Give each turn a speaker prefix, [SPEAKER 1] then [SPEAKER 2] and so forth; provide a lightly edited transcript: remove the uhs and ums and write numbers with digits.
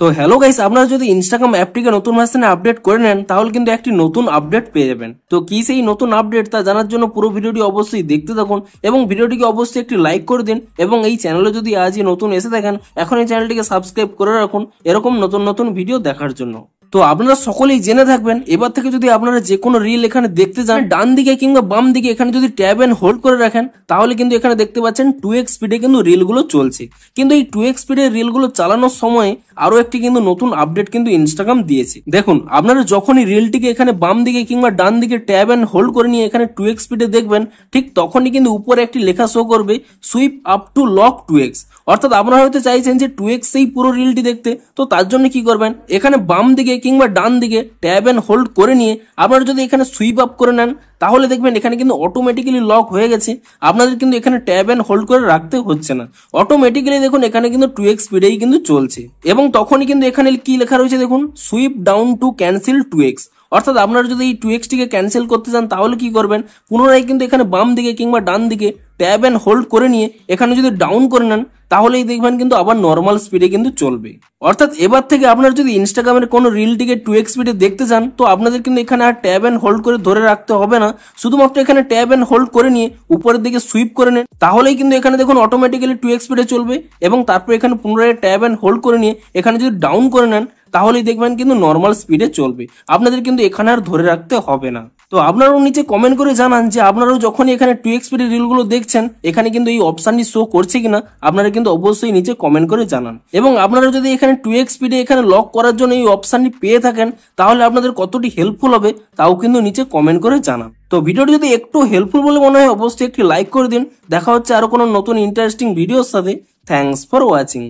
[SPEAKER 1] তো hello guys, আপনারা যদি ইনস্টাগ্রাম অ্যাপটিকে নতুন ভার্সনে আপডেট করে নেন তাহলে কিন্তু একটি নতুন আপডেট পেয়ে যাবেন। তো কি সেই নতুন আপডেট তা জানার জন্য পুরো ভিডিওটি অবশ্যই দেখতে থাকুন এবং ভিডিওটিকে অবশ্যই একটি লাইক করে দিন এবং এই চ্যানেলে যদি আজই নতুন এসে থাকেন এখন এই চ্যানেলটিকে সাবস্ক্রাইব করে রাখুন এরকম নতুন নতুন ভিডিও দেখার জন্য। তো আপনারা সকলেই জেনে থাকবেন এবার থেকে যদি আপনারা যে কোনো রিল এখানে দেখতে যান ডান দিকে কিংবা বাম দিকে এখানে যদি ট্যাব এন্ড হোল্ড করে রাখেন তাহলে কিন্তু এখানে দেখতে পাচ্ছেন 2x স্পিডে কিন্তু রিলগুলো চলছে। কিন্তু এই 2x স্পিডের রিলগুলো চালানোর সময় আরো একটি কিন্তু নতুন আপডেট কিন্তু ইনস্টাগ্রাম দিয়েছে। দেখুন, আপনারা যখনই রিলটিকে এখানে বাম দিকে কিংবা ডান দিকে ট্যাব এন্ড হোল্ড করে নিয়ে এখানে 2x স্পিডে দেখবেন ঠিক তখনই কিন্তু উপরে একটি লেখা শো করবে sweep up to lock 2x। অর্থাৎ আপনারা হয়তো চাইছেন যে 2x সেই পুরো রিলটি দেখতে, তো তার জন্য কি করবেন এখানে বাম দিকে কিংবা ডান দিকে ট্যাব এন্ড হোল্ড করে নিয়ে আপনারা যদি এখানে সুইপ আপ করে নেন তাহলে দেখবেন এখানে কিন্তু অটোমেটিক্যালি লক হয়ে গেছে। আপনাদের কিন্তু এখানে ট্যাব এন্ড হোল্ড করে রাখতে হচ্ছে না, অটোমেটিক্যালি দেখুন এখানে কিন্তু 2x স্পিডেই কিন্তু চলছে। এবং তখনই কিন্তু এখানে কি লেখা রয়েছে দেখুন sweep down to cancel 2x। অর্থাৎ আপনারা যদি এই 2x টিকে ক্যান্সেল করতে চান তাহলে কি করবেন পুনরায় কিন্তু এখানে বাম দিকে কিংবা ডান দিকে ট্যাব এন্ড হোল্ড করে নিয়ে এখানে যদি ডাউন করে নেন তাহলেই দেখবেন কিন্তু আবার নর্মাল স্পিডে কিন্তু চলবে। অর্থাৎ এবার থেকে আপনারা যদি ইনস্টাগ্রামের কোনো রিলটিকে 2x স্পিডে দেখতে চান তো আপনাদের কিন্তু এখানে আর ট্যাব এন্ড হোল্ড করে ধরে রাখতে হবে না, শুধুমাত্র এখানে ট্যাব এন্ড হোল্ড করে নিয়ে উপরের দিকে সুইপ করে নেন তাহলেই কিন্তু এখানে দেখুন অটোমেটিক্যালি 2x স্পিডে চলবে। এবং তারপর এখানে পুনরায় ট্যাব এন্ড হোল্ড করে নিয়ে এখানে যদি ডাউন করে নেন তাহলেই দেখবেন কিন্তু নর্মাল স্পিডে চলবে, আপনাদের কিন্তু এখানে আর ধরে রাখতে হবে না। তো আপনারাও নিচে কমেন্ট করে জানান যে আপনারাও যখনই এখানে 2x স্পিডের রিলগুলো দেখছেন এখানে কিন্তু এই অপশনটি শো করছে কিনা, আপনারা কিন্তু অবশ্যই নিচে কমেন্ট করে জানান। এবং আপনারা যদি এখানে 2x স্পিডে এখানে লক করার জন্য এই অপশনটি পেয়ে থাকেন তাহলে আপনাদের কতটি হেল্পফুল হবে তাও কিন্তু নিচে কমেন্ট করে জানান। তো ভিডিওটি যদি একটু হেল্পফুল বলে মনে হয় অবশ্যই একটি লাইক করে দিন। দেখা হচ্ছে আরো কোনো নতুন ইন্টারেস্টিং ভিডিওর সাথে। Thanks for watching.